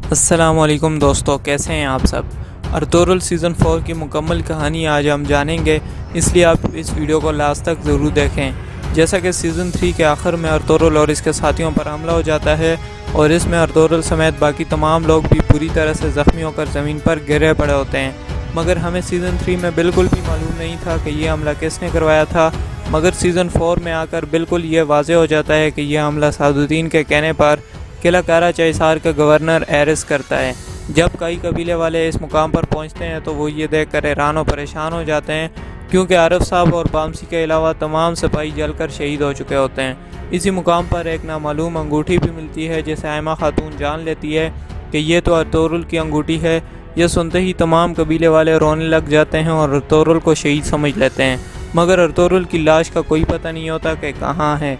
السلام علیکم دوستو، کیسے ہیں آپ سب؟ ارطغرل سیزن 4 کی مکمل کہانی آج ہم جانیں گے، اس لیے آپ اس ویڈیو کو لاسٹ تک ضرور دیکھیں۔ جیسا کہ سیزن 3 کے آخر میں ارطغرل اور اس کے ساتھیوں پر حملہ ہو جاتا ہے اور اس میں ارطغرل سمیت باقی تمام لوگ بھی پوری طرح سے زخمی ہو کر زمین پر گرے پڑے ہوتے ہیں، مگر ہمیں سیزن 3 میں بالکل بھی معلوم نہیں تھا کہ یہ حملہ کس نے کروایا تھا، مگر سیزن 4 میں آ کر بالکل یہ واضح ہو جاتا ہے کہ یہ حملہ سعد الدین کے کہنے پر قلعہ کارا چائسار کا گورنر ایرس کرتا ہے۔ جب کئی قبیلے والے اس مقام پر پہنچتے ہیں تو وہ یہ دیکھ کر حیران و پریشان ہو جاتے ہیں، کیونکہ عارف صاحب اور بامسی کے علاوہ تمام سپاہی جل کر شہید ہو چکے ہوتے ہیں۔ اسی مقام پر ایک نامعلوم انگوٹھی بھی ملتی ہے، جسے آئمہ خاتون جان لیتی ہے کہ یہ تو ارطغرل کی انگوٹھی ہے۔ یہ سنتے ہی تمام قبیلے والے رونے لگ جاتے ہیں اور ارطغرل کو شہید سمجھ لیتے ہیں، مگر ارطغرل کی لاش کا کوئی پتہ نہیں ہوتا کہ کہاں ہے۔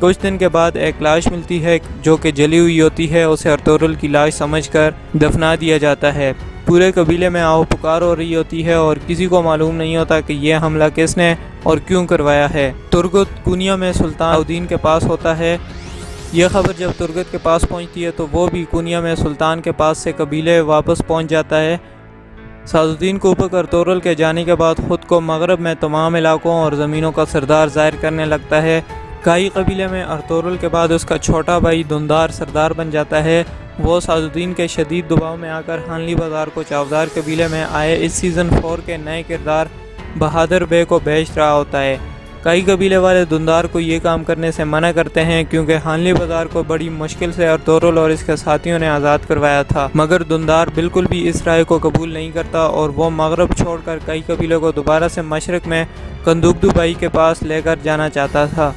کچھ دن کے بعد ایک لاش ملتی ہے جو کہ جلی ہوئی ہوتی ہے، اسے ارطغرل کی لاش سمجھ کر دفنا دیا جاتا ہے۔ پورے قبیلے میں آہو پکار ہو رہی ہوتی ہے اور کسی کو معلوم نہیں ہوتا کہ یہ حملہ کس نے اور کیوں کروایا ہے۔ ترگت کونیا میں سلطان الدین کے پاس ہوتا ہے۔ یہ خبر جب ترگت کے پاس پہنچتی ہے تو وہ بھی کونیا میں سلطان کے پاس سے قبیلے واپس پہنچ جاتا ہے۔ سعد الدین کوپک ارطغرل کے جانے کے بعد خود کو مغرب میں تمام علاقوں اور زمینوں کا سردار ظاہر کرنے لگتا ہے۔ کئی قبیلے میں ارطغرل کے بعد اس کا چھوٹا بھائی دندار سردار بن جاتا ہے۔ وہ سعد الدین کے شدید دباؤ میں آ کر حانلی بازار کو چاودار قبیلے میں آئے اس سیزن 4 کے نئے کردار بہادر بے کو بیچ رہا ہوتا ہے۔ کئی قبیلے والے دندار کو یہ کام کرنے سے منع کرتے ہیں، کیونکہ حانلی بازار کو بڑی مشکل سے ارطغرل اور اس کے ساتھیوں نے آزاد کروایا تھا، مگر دندار بالکل بھی اس رائے کو قبول نہیں کرتا اور وہ مغرب چھوڑ کر کئی قبیلوں کو دوبارہ سے مشرق میں کندوگدو بھائی کے پاس لے کر جانا چاہتا تھا۔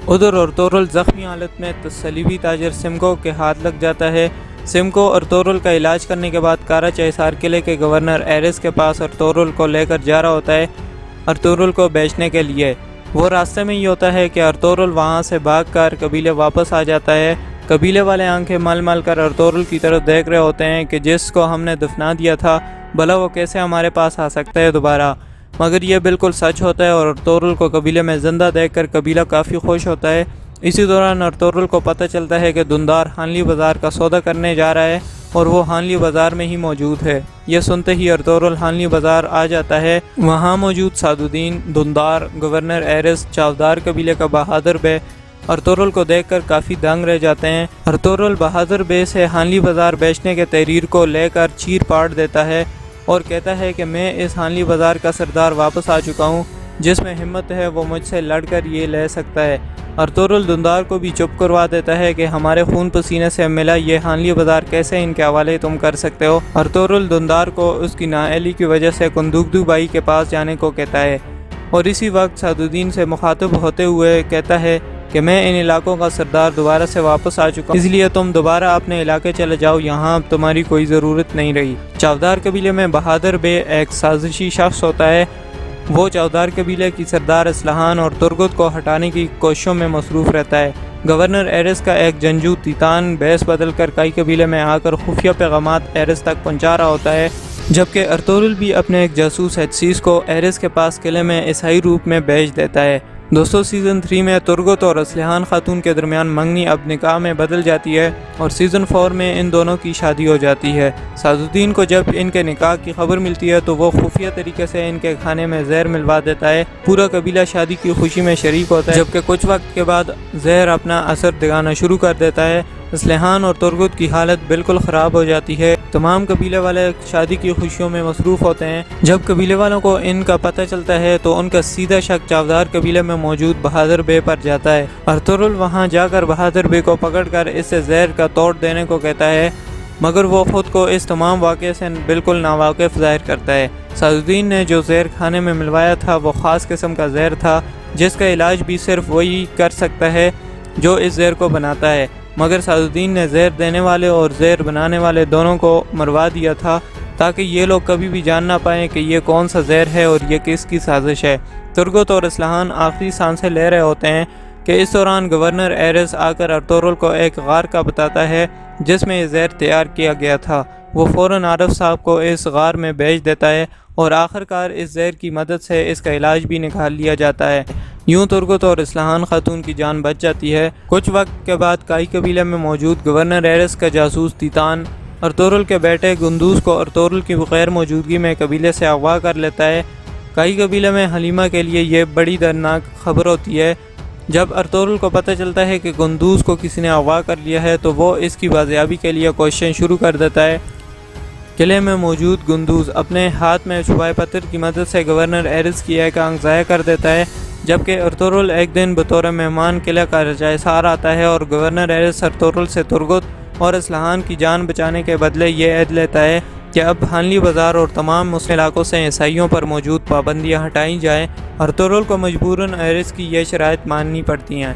ادھر ارطغرل زخمی حالت میں صلیبی تاجر سمکو کے ہاتھ لگ جاتا ہے۔ سمکو ارطغرل کا علاج کرنے کے بعد کارا چائسار قلعے کے گورنر ایرس کے پاس ارطغرل کو لے کر جا رہا ہوتا ہے، ارطغرل کو بیچنے کے لیے۔ وہ راستے میں ہی ہوتا ہے کہ ارطغرل وہاں سے بھاگ کر قبیلے واپس آ جاتا ہے۔ قبیلے والے آنکھیں مل مل کر ارطغرل کی طرف دیکھ رہے ہوتے ہیں کہ جس کو ہم نے دفنا دیا تھا، بھلا وہ کیسے ہمارے پاس آ سکتا ہے دوبارہ۔ مگر یہ بالکل سچ ہوتا ہے اور ارطغرل کو قبیلے میں زندہ دیکھ کر قبیلہ کافی خوش ہوتا ہے۔ اسی دوران ارطغرل کو پتہ چلتا ہے کہ دندار حانلی بازار کا سودا کرنے جا رہا ہے اور وہ حانلی بازار میں ہی موجود ہے۔ یہ سنتے ہی ارطغرل حانلی بازار آ جاتا ہے۔ وہاں موجود سعد الدین، دندار، گورنر ایرس، چاودار قبیلے کا بہادر بے ارطغرل کو دیکھ کر کافی دنگ رہ جاتے ہیں۔ ارطغرل بہادر بے سے حانلی بازار بیچنے کے تحریر کو لے کر چیر پاڑ دیتا ہے اور کہتا ہے کہ میں اس حانلی بازار کا سردار واپس آ چکا ہوں، جس میں ہمت ہے وہ مجھ سے لڑ کر یہ لے سکتا ہے۔ ارطغرل دندار کو بھی چپ کروا دیتا ہے کہ ہمارے خون پسینے سے ملا یہ حانلی بازار کیسے ان کے حوالے تم کر سکتے ہو۔ ارطغرل دندار کو اس کی نااہلی کی وجہ سے کندوگدو بھائی کے پاس جانے کو کہتا ہے اور اسی وقت سعد الدین سے مخاطب ہوتے ہوئے کہتا ہے کہ میں ان علاقوں کا سردار دوبارہ سے واپس آ چکا ہوں، اس لیے تم دوبارہ اپنے علاقے چلے جاؤ، یہاں اب تمہاری کوئی ضرورت نہیں رہی۔ چاودار قبیلے میں بہادر بے ایک سازشی شخص ہوتا ہے۔ وہ چاودار قبیلے کی سردار اسلحان اور ترگت کو ہٹانے کی کوششوں میں مصروف رہتا ہے۔ گورنر ایرس کا ایک جنگجو تیتان بیس بدل کر کئی قبیلے میں آ کر خفیہ پیغامات ایرس تک پہنچا رہا ہوتا ہے، جبکہ ارطغرل بھی اپنے ایک جاسوس ہیتسیس کو ایرس کے پاس قلعے میں عیسائی روپ میں بھیج دیتا ہے۔ دوستو، سیزن 3 میں ترگت اور اسلحان خاتون کے درمیان منگنی اب نکاح میں بدل جاتی ہے اور سیزن 4 میں ان دونوں کی شادی ہو جاتی ہے۔ سعد الدین کو جب ان کے نکاح کی خبر ملتی ہے تو وہ خفیہ طریقے سے ان کے کھانے میں زہر ملوا دیتا ہے۔ پورا قبیلہ شادی کی خوشی میں شریک ہوتا ہے، جبکہ کچھ وقت کے بعد زہر اپنا اثر دکھانا شروع کر دیتا ہے۔ اسلحان اور ترگت کی حالت بالکل خراب ہو جاتی ہے۔ تمام قبیلے والے شادی کی خوشیوں میں مصروف ہوتے ہیں۔ جب قبیلے والوں کو ان کا پتہ چلتا ہے تو ان کا سیدھا شک چاودار قبیلے میں موجود بہادر بے پر جاتا ہے۔ ارطغرل وہاں جا کر بہادر بے کو پکڑ کر اس سے زہر کا توڑ دینے کو کہتا ہے، مگر وہ خود کو اس تمام واقعے سے بالکل ناواقف ظاہر کرتا ہے۔ سعد الدین نے جو زہر کھانے میں ملوایا تھا وہ خاص قسم کا زہر تھا، جس کا علاج بھی صرف وہی کر سکتا ہے جو اس زہر کو بناتا ہے، مگر سعد الدین نے زہر دینے والے اور زہر بنانے والے دونوں کو مروا دیا تھا تاکہ یہ لوگ کبھی بھی جان نہ پائیں کہ یہ کون سا زہر ہے اور یہ کس کی سازش ہے۔ ترگت اور اسلحان آخری سانسیں لے رہے ہوتے ہیں کہ اس دوران گورنر ایرس آ کر ارطغرل کو ایک غار کا بتاتا ہے جس میں یہ زہر تیار کیا گیا تھا۔ وہ فوراً عارف صاحب کو اس غار میں بھیج دیتا ہے اور آخرکار اس زہر کی مدد سے اس کا علاج بھی نکال لیا جاتا ہے۔ یوں ترگت اور اسلحان خاتون کی جان بچ جاتی ہے۔ کچھ وقت کے بعد کائی قبیلے میں موجود گورنر ایرس کا جاسوس تیتان ارطغرل کے بیٹے گندوز کو ارطغرل کی غیر موجودگی میں قبیلے سے اغوا کر لیتا ہے۔ کئی قبیلے میں حلیمہ کے لیے یہ بڑی دردناک خبر ہوتی ہے۔ جب ارطغرل کو پتہ چلتا ہے کہ گندوز کو کسی نے اغوا کر لیا ہے تو وہ اس کی بازیابی کے لیے کوششیں شروع کر دیتا ہے۔ قلعے میں موجود گندوز اپنے ہاتھ میں چھپائے پتھر کی مدد سے گورنر ایرس کی ایک آنکھ ضائع کر دیتا ہے، جبکہ ارطغرل ایک دن بطور مہمان قلعہ کا جائسار آتا ہے اور گورنر ایرس ارطغرل سے ترگت اور اصلاحان کی جان بچانے کے بدلے یہ عہد لیتا ہے کہ اب حانلی بازار اور تمام مسلم علاقوں سے عیسائیوں پر موجود پابندیاں ہٹائی جائیں۔ ارطغرل کو مجبوراً ایرس کی یہ شرائط ماننی پڑتی ہیں،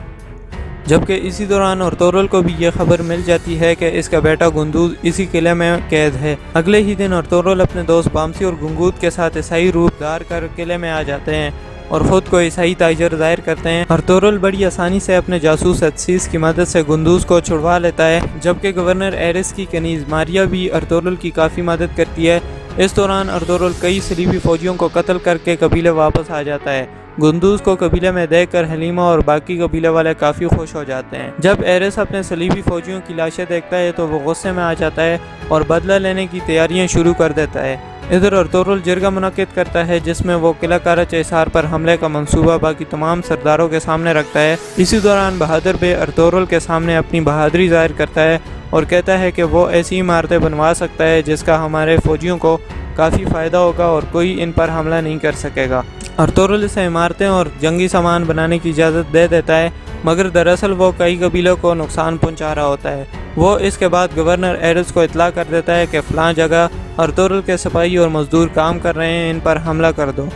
جبکہ اسی دوران ارطغرل کو بھی یہ خبر مل جاتی ہے کہ اس کا بیٹا گندوز اسی قلعے میں قید ہے۔ اگلے ہی دن ارطغرل اپنے دوست بامسی اور گنگوت کے ساتھ عیسائی روپ دار کر قلعے میں آ جاتے ہیں اور خود کو عیسائی تاجر ظاہر کرتے ہیں۔ ارطغرل بڑی آسانی سے اپنے جاسوس اتسیس کی مدد سے گندوز کو چھڑوا لیتا ہے، جبکہ گورنر ایرس کی کنیز ماریا بھی ارطغرل کی کافی مدد کرتی ہے۔ اس دوران ارطغرل کئی صلیبی فوجیوں کو قتل کر کے قبیلے واپس آ جاتا ہے۔ گندوز کو قبیلے میں دیکھ کر حلیمہ اور باقی قبیلے والے کافی خوش ہو جاتے ہیں۔ جب ایرس اپنے صلیبی فوجیوں کی لاشیں دیکھتا ہے تو وہ غصے میں آ جاتا ہے اور بدلہ لینے کی تیاریاں شروع کر دیتا ہے۔ ادھر ارطغرل جرگہ منعقد کرتا ہے جس میں وہ قلعہ کارا چیسار پر حملے کا منصوبہ باقی تمام سرداروں کے سامنے رکھتا ہے۔ اسی دوران بہادر بے ارطغرل کے سامنے اپنی بہادری ظاہر کرتا ہے اور کہتا ہے کہ وہ ایسی عمارتیں بنوا سکتا ہے جس کا ہمارے فوجیوں کو کافی فائدہ ہوگا اور کوئی ان پر حملہ نہیں کر سکے گا۔ ارطغرل اسے عمارتیں اور جنگی سامان بنانے کی اجازت دے دیتا ہے، مگر دراصل وہ کئی قبیلوں کو نقصان پہنچا رہا ہوتا ہے۔ وہ اس کے بعد گورنر ایرس کو اطلاع کر دیتا ہے کہ فلاں جگہ ارطغرل کے سپاہی اور مزدور کام کر رہے ہیں، ان پر حملہ کر دو۔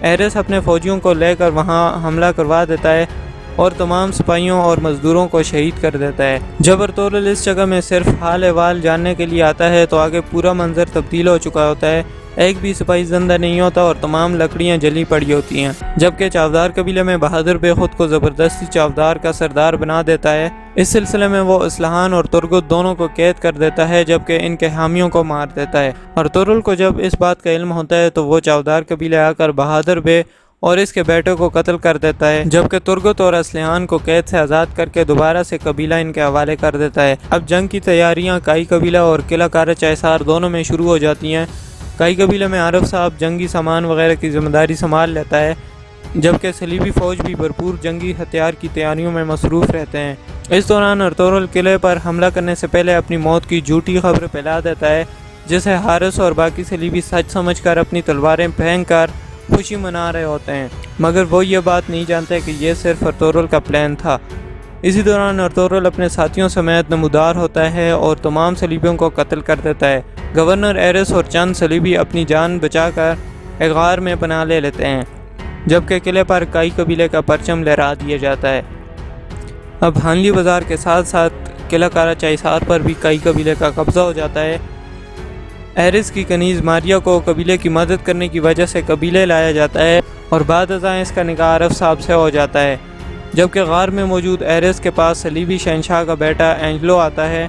ایرس اپنے فوجیوں کو لے کر وہاں حملہ کروا دیتا ہے اور تمام سپاہیوں اور مزدوروں کو شہید کر دیتا ہے۔ جب ارطغرل اس جگہ میں صرف حال احوال جاننے کے لیے آتا ہے تو آگے پورا منظر تبدیل ہو چکا ہوتا ہے۔ ایک بھی سپاہی زندہ نہیں ہوتا اور تمام لکڑیاں جلی پڑی ہوتی ہیں، جبکہ چاودار قبیلے میں بہادر بے خود کو زبردستی چاودار کا سردار بنا دیتا ہے۔ اس سلسلے میں وہ اصلاحان اور ترگت دونوں کو قید کر دیتا ہے، جبکہ ان کے حامیوں کو مار دیتا ہے۔ ارطغرل کو جب اس بات کا علم ہوتا ہے تو وہ چاودار قبیلے آ کر بہادر بے اور اس کے بیٹے کو قتل کر دیتا ہے، جبکہ ترگت اور اصلاحان کو قید سے آزاد کر کے دوبارہ سے قبیلہ ان کے حوالے کر دیتا ہے۔ اب جنگ کی تیاریاں کائی قبیلہ اور قلعہ کارا چیسار دونوں میں شروع ہو جاتی ہیں۔ کئی قبیلے میں عارف صاحب جنگی سامان وغیرہ کی ذمہ داری سنبھال لیتا ہے، جبکہ صلیبی فوج بھی بھرپور جنگی ہتھیار کی تیاریوں میں مصروف رہتے ہیں۔ اس دوران ارطغرل قلعے پر حملہ کرنے سے پہلے اپنی موت کی جھوٹی خبر پھیلا دیتا ہے، جسے حارث اور باقی صلیبی سچ سمجھ کر اپنی تلواریں پھینک کر خوشی منا رہے ہوتے ہیں، مگر وہ یہ بات نہیں جانتے کہ یہ صرف ارطغرل کا پلان تھا۔ اسی دوران ارطغرل اپنے ساتھیوں سمیت نمودار ہوتا ہے اور تمام صلیبیوں کو قتل کر دیتا ہے۔ گورنر ایرس اور چند صلیبی اپنی جان بچا کر ایک غار میں پناہ لے لیتے ہیں، جبکہ قلعے پر کئی قبیلے کا پرچم لہرا دیا جاتا ہے۔ اب حانلی بازار کے ساتھ ساتھ قلعہ کارا چیسار پر بھی کئی قبیلے کا قبضہ ہو جاتا ہے۔ ایرس کی کنیز ماریا کو قبیلے کی مدد کرنے کی وجہ سے قبیلے لایا جاتا ہے اور بعد ازاں اس کا نکاح عارف صاحب سے ہو جاتا ہے، جبکہ غار میں موجود ایرس کے پاس صلیبی شہنشاہ کا بیٹا اینجلو آتا ہے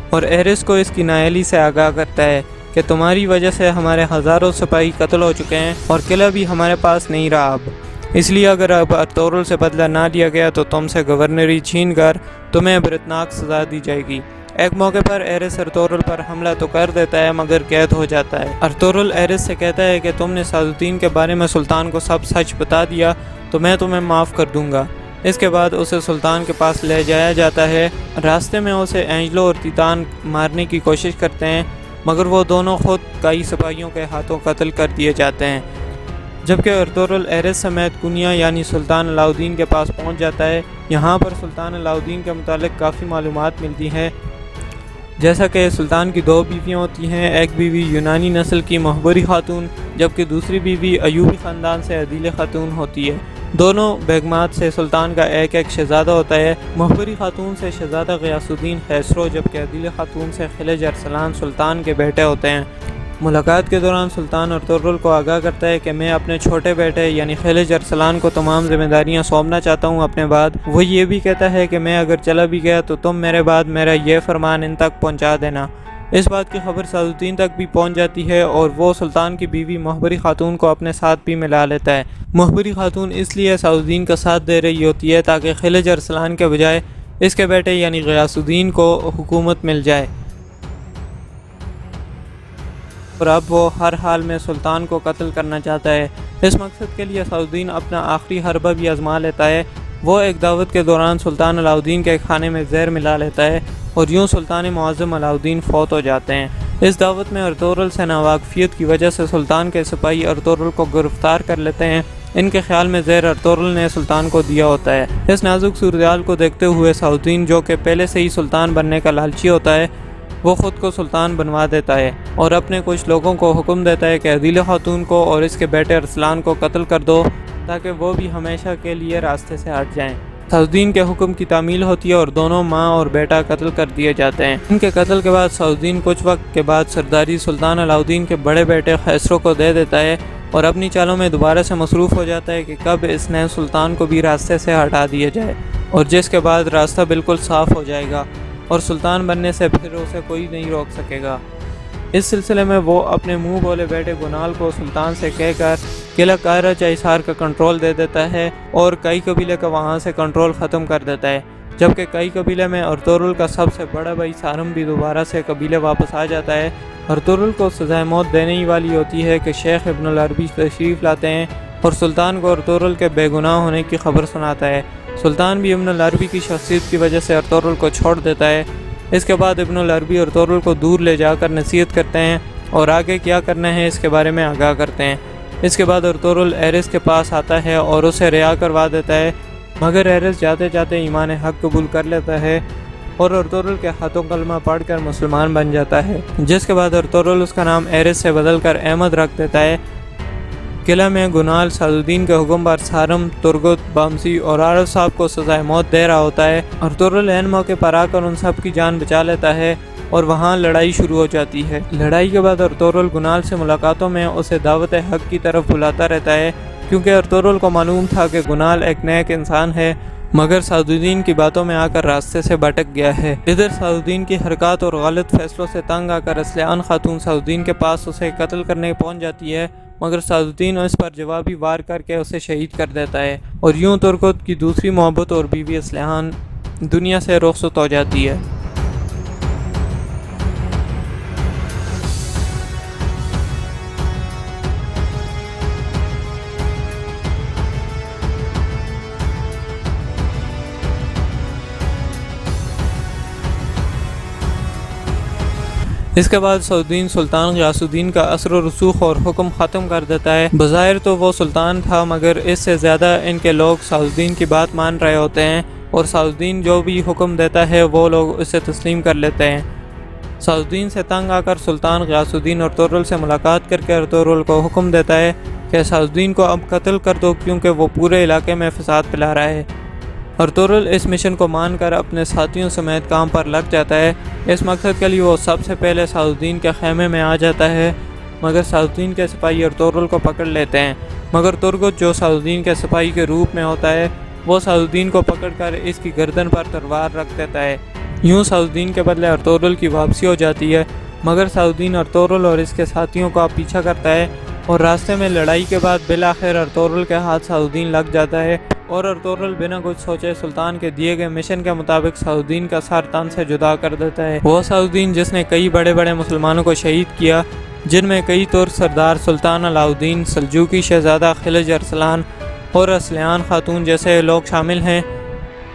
اور ایرس کو اس کی نااہلی سے آگاہ کرتا ہے کہ تمہاری وجہ سے ہمارے ہزاروں سپاہی قتل ہو چکے ہیں اور قلعہ بھی ہمارے پاس نہیں رہا اب، اس لیے اگر اب ارطغرل سے بدلہ نہ لیا گیا تو تم سے گورنری چھین کر تمہیں عبرتناک سزا دی جائے گی۔ ایک موقع پر ایرس ارطغرل پر حملہ تو کر دیتا ہے مگر قید ہو جاتا ہے۔ ارطغرل ایرس سے کہتا ہے کہ تم نے سعادتین کے بارے میں سلطان کو سب سچ بتا دیا تو میں تمہیں معاف کر دوں گا۔ اس کے بعد اسے سلطان کے پاس لے جایا جاتا ہے۔ راستے میں اسے اینجلو اور تیتان مارنے کی کوشش کرتے ہیں، مگر وہ دونوں خود کئی سپاہیوں کے ہاتھوں قتل کر دیے جاتے ہیں، جبکہ ارطغرل ایرس سمیت کنیا یعنی سلطان علاء الدین کے پاس پہنچ جاتا ہے۔ یہاں پر سلطان علاء الدین کے متعلق کافی معلومات ملتی ہیں، جیسا کہ سلطان کی دو بیویاں ہوتی ہیں، ایک بیوی یونانی نسل کی محبری خاتون، جبکہ دوسری بیوی ایوبی خاندان سے عدیل خاتون ہوتی ہے۔ دونوں بیگمات سے سلطان کا ایک ایک شہزادہ ہوتا ہے۔ محبری خاتون سے شہزادہ غیاث الدین خسرو، جبکہ عدیل خاتون سے خلج ارسلان سلطان کے بیٹے ہوتے ہیں۔ ملاقات کے دوران سلطان ارطغرل کو آگاہ کرتا ہے کہ میں اپنے چھوٹے بیٹے یعنی خلج ارسلان کو تمام ذمہ داریاں سونپنا چاہتا ہوں اپنے بعد۔ وہ یہ بھی کہتا ہے کہ میں اگر چلا بھی گیا تو تم میرے بعد میرا یہ فرمان ان تک پہنچا دینا۔ اس بات کی خبر سعادتین تک بھی پہنچ جاتی ہے اور وہ سلطان کی بیوی محبری خاتون کو اپنے ساتھ بھی ملا لیتا ہے۔ محبری خاتون اس لیے سعادتین کا ساتھ دے رہی ہوتی ہے تاکہ خلج ارسلان کے بجائے اس کے بیٹے یعنی غیاث الدین کو حکومت مل جائے۔ اور اب وہ ہر حال میں سلطان کو قتل کرنا چاہتا ہے۔ اس مقصد کے لیے صلاح الدین اپنا آخری حربہ بھی آزما لیتا ہے۔ وہ ایک دعوت کے دوران سلطان علاء الدین کے کھانے میں زہر ملا لیتا ہے اور یوں سلطان معظم علاء الدین فوت ہو جاتے ہیں۔ اس دعوت میں ارطغرل سے ناواقفیت کی وجہ سے سلطان کے سپاہی ارطغرل کو گرفتار کر لیتے ہیں۔ ان کے خیال میں زہر ارطغرل نے سلطان کو دیا ہوتا ہے۔ اس نازک صورتحال کو دیکھتے ہوئے صلاح الدین، جو کہ پہلے سے ہی سلطان بننے کا لالچی ہوتا ہے، وہ خود کو سلطان بنوا دیتا ہے اور اپنے کچھ لوگوں کو حکم دیتا ہے کہ عدیلہ خاتون کو اور اس کے بیٹے ارسلان کو قتل کر دو تاکہ وہ بھی ہمیشہ کے لیے راستے سے ہٹ جائیں۔ صلاح الدین کے حکم کی تعمیل ہوتی ہے اور دونوں ماں اور بیٹا قتل کر دیے جاتے ہیں۔ ان کے قتل کے بعد صلاح الدین کچھ وقت کے بعد سرداری سلطان علاء الدین کے بڑے بیٹے خسرو کو دے دیتا ہے اور اپنی چالوں میں دوبارہ سے مصروف ہو جاتا ہے کہ کب اس نئے سلطان کو بھی راستے سے ہٹا دیا جائے، اور جس کے بعد راستہ بالکل صاف ہو جائے گا اور سلطان بننے سے پھر اسے کوئی نہیں روک سکے گا۔ اس سلسلے میں وہ اپنے منہ بولے بیٹے گنال کو سلطان سے کہہ کر قلعہ قاہرہ چائسار کا کنٹرول دے دیتا ہے اور کئی قبیلے کا وہاں سے کنٹرول ختم کر دیتا ہے، جبکہ کئی قبیلے میں ارطغرل کا سب سے بڑا بھائی سارم بھی دوبارہ سے قبیلے واپس آ جاتا ہے۔ ارطغرل کو سزائے موت دینے ہی والی ہوتی ہے کہ شیخ ابن العربی تشریف لاتے ہیں اور سلطان کو ارطغرل کے بے گناہ ہونے کی خبر سناتا ہے۔ سلطان بھی ابن العربی کی شخصیت کی وجہ سے ارطغرل کو چھوڑ دیتا ہے۔ اس کے بعد ابن العربی ارطغرل کو دور لے جا کر نصیحت کرتے ہیں اور آگے کیا کرنا ہے اس کے بارے میں آگاہ کرتے ہیں۔ اس کے بعد ارطغرل ایرس کے پاس آتا ہے اور اسے رہا کروا دیتا ہے، مگر ایرس جاتے جاتے ایمان حق قبول کر لیتا ہے اور ارطغرل کے ہاتھوں کلمہ پڑھ کر مسلمان بن جاتا ہے، جس کے بعد ارطغرل اس کا نام ایرس سے بدل کر احمد رکھ دیتا ہے۔ قلعہ میں گنال صلاح الدین کے حکم پر سارم، ترگت، بامسی اور عارف صاحب کو سزائے موت دے رہا ہوتا ہے۔ ارطغرل عین موقع پر آ کر ان سب کی جان بچا لیتا ہے اور وہاں لڑائی شروع ہو جاتی ہے۔ لڑائی کے بعد ارطغرل گنال سے ملاقاتوں میں اسے دعوت حق کی طرف بلاتا رہتا ہے، کیونکہ ارطغرل کو معلوم تھا کہ گنال ایک نیک انسان ہے، مگر صلاح الدین کی باتوں میں آ کر راستے سے بھٹک گیا ہے۔ ادھر صلاح الدین کی حرکات اور غلط فیصلوں سے تنگ آ کر ارسلان خاتون صلاح الدین کے پاس اسے قتل کرنے پہنچ جاتی ہے، مگر صلاح الدین اس پر جوابی وار کر کے اسے شہید کر دیتا ہے اور یوں ترکت کی دوسری محبت اور بیوی ارسلان دنیا سے رخصت ہو جاتی ہے۔ اس کے بعد صلاح الدین سلطان غیاث الدین کا اثر و رسوخ اور حکم ختم کر دیتا ہے۔ بظاہر تو وہ سلطان تھا، مگر اس سے زیادہ ان کے لوگ صلاح الدین کی بات مان رہے ہوتے ہیں اور صلاح الدین جو بھی حکم دیتا ہے وہ لوگ اسے تسلیم کر لیتے ہیں۔ صلاح الدین سے تنگ آ کر سلطان غیاث الدین ارطغرل سے ملاقات کر کے ارطغرل کو حکم دیتا ہے کہ صلاح الدین کو اب قتل کر دو، کیونکہ وہ پورے علاقے میں فساد پھیلا رہا ہے۔ ارطغرل اس مشن کو مان کر اپنے ساتھیوں سمیت کام پر لگ جاتا ہے۔ اس مقصد کے لیے وہ سب سے پہلے صلاح الدین کے خیمے میں آ جاتا ہے، مگر صلاح الدین کے سپاہی ارطغرل کو پکڑ لیتے ہیں، مگر ترگت جو صلاح الدین کے سپاہی کے روپ میں ہوتا ہے وہ صلاح الدین کو پکڑ کر اس کی گردن پر تلوار رکھ دیتا ہے۔ یوں صلاح الدین کے بدلے ارطغرل کی واپسی ہو جاتی ہے، مگر صلاح الدین ارطغرل اور اس کے ساتھیوں کا پیچھا کرتا ہے اور راستے میں لڑائی کے بعد بالآخر ارطغرل کے ہاتھ صلاح الدین لگ جاتا ہے اور ارطغرل بنا کچھ سوچے سلطان کے دیے گئے مشن کے مطابق صلاح الدین کا سر تن سے جدا کر دیتا ہے۔ وہ صلاح الدین جس نے کئی بڑے بڑے مسلمانوں کو شہید کیا، جن میں کئی ترک سردار سلطان علاء الدین، سلجوقی شہزادہ خلج ارسلان اور ارسلان خاتون جیسے لوگ شامل ہیں،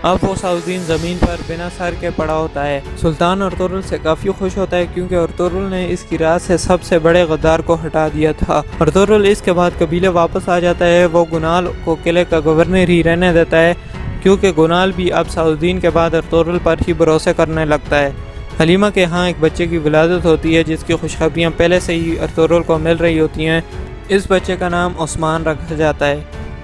اب وہ صلاح الدین زمین پر بنا سر کے پڑا ہوتا ہے۔ سلطان ارطغرل سے کافی خوش ہوتا ہے کیونکہ ارطغرل نے اس کی راہ سے سب سے بڑے غدار کو ہٹا دیا تھا۔ ارطغرل اس کے بعد قبیلے واپس آ جاتا ہے۔ وہ گنال کو قلعے کا گورنر ہی رہنے دیتا ہے، کیونکہ گنال بھی اب صلاح الدین کے بعد ارطغرل پر ہی بھروسے کرنے لگتا ہے۔ حلیمہ کے ہاں ایک بچے کی ولادت ہوتی ہے جس کی خوشخبریاں پہلے سے ہی ارطغرل کو مل رہی ہوتی ہیں۔ اس بچے کا نام عثمان رکھا جاتا ہے،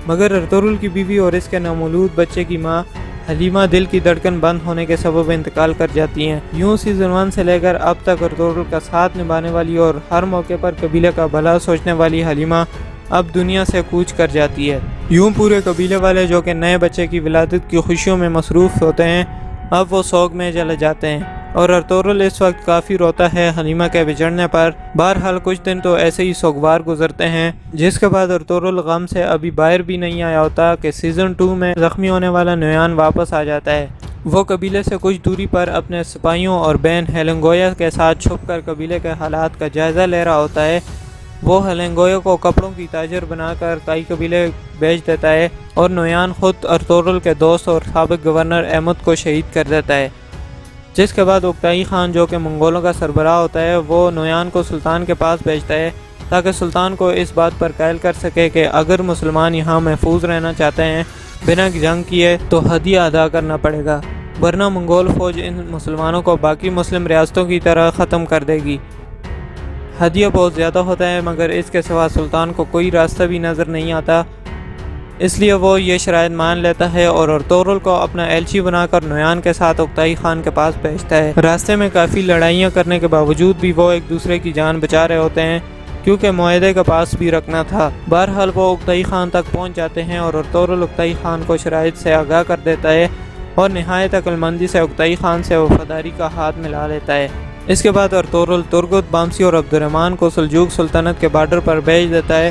مگر ارطغرل کی بیوی اور اس کے نومولود بچے کی ماں حلیمہ دل کی دھڑکن بند ہونے کے سبب انتقال کر جاتی ہیں۔ یوں سیزن 1 سے لے کر اب تک ارطغرل کا ساتھ نبھانے والی اور ہر موقع پر قبیلے کا بھلا سوچنے والی حلیمہ اب دنیا سے کوچ کر جاتی ہے۔ یوں پورے قبیلے والے جو کہ نئے بچے کی ولادت کی خوشیوں میں مصروف ہوتے ہیں، اب وہ سوگ میں چلے جاتے ہیں اور ارطغرل اس وقت کافی روتا ہے حلیمہ کے بچھڑنے پر۔ بہرحال کچھ دن تو ایسے ہی سوگوار گزرتے ہیں، جس کے بعد ارطغرل غم سے ابھی باہر بھی نہیں آیا ہوتا کہ سیزن 2 میں زخمی ہونے والا نویان واپس آ جاتا ہے۔ وہ قبیلے سے کچھ دوری پر اپنے سپاہیوں اور بہن ہیلنگویا کے ساتھ چھپ کر قبیلے کے حالات کا جائزہ لے رہا ہوتا ہے۔ وہ ہیلنگویا کو کپڑوں کی تاجر بنا کر کئی قبیلے بیچ دیتا ہے اور نویان خود ارطغرل کے دوست اور سابق گورنر احمد کو شہید کر دیتا ہے، جس کے بعد اوکتائی خان جو کہ منگولوں کا سربراہ ہوتا ہے وہ نویان کو سلطان کے پاس بھیجتا ہے تاکہ سلطان کو اس بات پر قائل کر سکے کہ اگر مسلمان یہاں محفوظ رہنا چاہتے ہیں بنا جنگ کیے تو ہدیہ ادا کرنا پڑے گا، ورنہ منگول فوج ان مسلمانوں کو باقی مسلم ریاستوں کی طرح ختم کر دے گی۔ ہدیہ بہت زیادہ ہوتا ہے مگر اس کے سوا سلطان کو کوئی راستہ بھی نظر نہیں آتا، اس لیے وہ یہ شرائط مان لیتا ہے اور ارطغرل کو اپنا ایلچی بنا کر نویان کے ساتھ اوکتائی خان کے پاس بھیجتا ہے۔ راستے میں کافی لڑائیاں کرنے کے باوجود بھی وہ ایک دوسرے کی جان بچا رہے ہوتے ہیں کیونکہ معاہدے کے پاس بھی رکھنا تھا۔ بہرحال وہ اوکتائی خان تک پہنچ جاتے ہیں اور ارطغرل اوکتائی خان کو شرائط سے آگاہ کر دیتا ہے اور نہایت عقل مندی سے اوکتائی خان سے وفاداری کا ہاتھ ملا لیتا ہے۔ اس کے بعد ارطغرل ترگت، بامسی اور عبد الرحمن کو سلجوق سلطنت کے بارڈر پر بھیج دیتا ہے،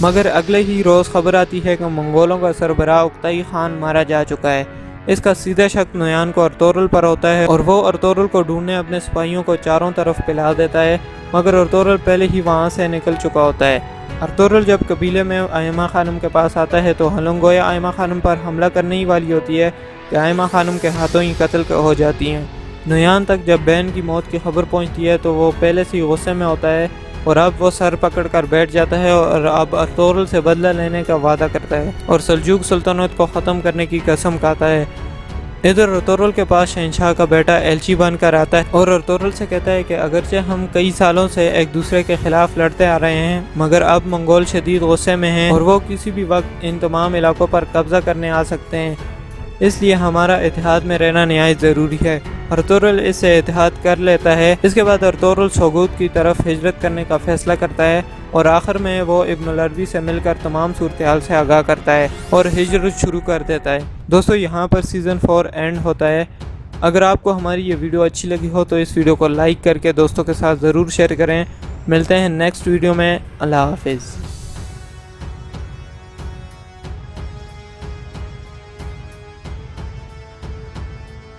مگر اگلے ہی روز خبر آتی ہے کہ منگولوں کا سربراہ اوکتائی خان مارا جا چکا ہے۔ اس کا سیدھا شک نویان کو ارطغرل پر ہوتا ہے اور وہ ارطغرل کو ڈھونڈنے اپنے سپاہیوں کو چاروں طرف پھیلا دیتا ہے، مگر ارطغرل پہلے ہی وہاں سے نکل چکا ہوتا ہے۔ ارطغرل جب قبیلے میں آئمہ خانم کے پاس آتا ہے تو ہیلنگویا آئمہ خانم پر حملہ کرنے ہی والی ہوتی ہے کہ آئمہ خانم کے ہاتھوں ہی قتل ہو جاتی ہیں۔ نویان تک جب بہن کی موت کی خبر پہنچتی ہے تو وہ پہلے سے ہی غصے میں ہوتا ہے اور اب وہ سر پکڑ کر بیٹھ جاتا ہے اور اب ارطغرل سے بدلہ لینے کا وعدہ کرتا ہے اور سلجوق سلطنت کو ختم کرنے کی قسم کھاتا ہے۔ ادھر ارطغرل کے پاس شہنشاہ کا بیٹا ایلچی بن کر آتا ہے اور ارطغرل سے کہتا ہے کہ اگرچہ ہم کئی سالوں سے ایک دوسرے کے خلاف لڑتے آ رہے ہیں مگر اب منگول شدید غصے میں ہیں اور وہ کسی بھی وقت ان تمام علاقوں پر قبضہ کرنے آ سکتے ہیں، اس لیے ہمارا اتحاد میں رہنا نہایت ضروری ہے۔ ارطغرل اس سے اتحاد کر لیتا ہے۔ اس کے بعد ارطغرل سوگوت کی طرف ہجرت کرنے کا فیصلہ کرتا ہے اور آخر میں وہ ابن العربی سے مل کر تمام صورتحال سے آگاہ کرتا ہے اور ہجرت شروع کر دیتا ہے۔ دوستو یہاں پر سیزن 4 اینڈ ہوتا ہے۔ اگر آپ کو ہماری یہ ویڈیو اچھی لگی ہو تو اس ویڈیو کو لائک کر کے دوستوں کے ساتھ ضرور شیئر کریں۔ ملتے ہیں نیکسٹ ویڈیو میں۔ اللہ حافظ۔